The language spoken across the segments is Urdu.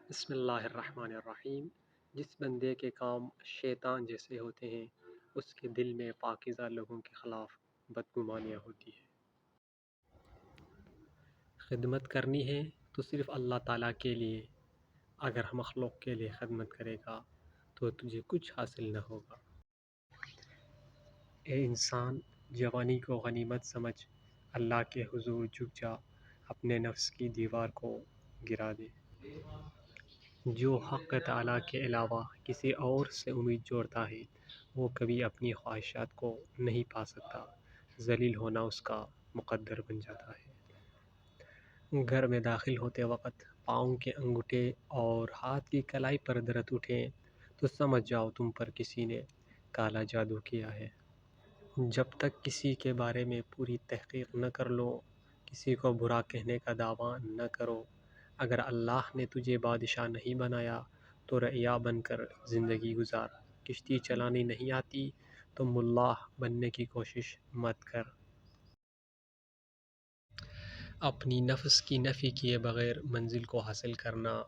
بسم اللہ الرحمن الرحیم۔ جس بندے کے کام شیطان جیسے ہوتے ہیں اس کے دل میں پاکیزہ لوگوں کے خلاف بدگمانیاں ہوتی ہیں۔ خدمت کرنی ہے تو صرف اللہ تعالیٰ کے لیے، اگر مخلوق کے لیے خدمت کرے گا تو تجھے کچھ حاصل نہ ہوگا۔ اے انسان، جوانی کو غنیمت سمجھ، اللہ کے حضور جھک جا، اپنے نفس کی دیوار کو گرا دے۔ جو حق تعالیٰ کے علاوہ کسی اور سے امید جوڑتا ہے وہ کبھی اپنی خواہشات کو نہیں پا سکتا، ذلیل ہونا اس کا مقدر بن جاتا ہے۔ گھر میں داخل ہوتے وقت پاؤں کے انگوٹھے اور ہاتھ کی کلائی پر درد اٹھیں تو سمجھ جاؤ تم پر کسی نے کالا جادو کیا ہے۔ جب تک کسی کے بارے میں پوری تحقیق نہ کر لو، کسی کو برا کہنے کا دعویٰ نہ کرو۔ اگر اللہ نے تجھے بادشاہ نہیں بنایا تو رعیہ بن کر زندگی گزار۔ کشتی چلانی نہیں آتی تو ملاح بننے کی کوشش مت کر۔ اپنی نفس کی نفی کیے بغیر منزل کو حاصل کرنا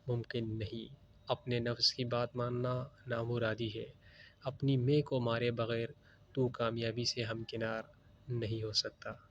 ممکن نہیں۔ اپنے نفس کی بات ماننا نامرادی ہے۔ اپنی میں کو مارے بغیر تو کامیابی سے ہمکنار نہیں ہو سکتا۔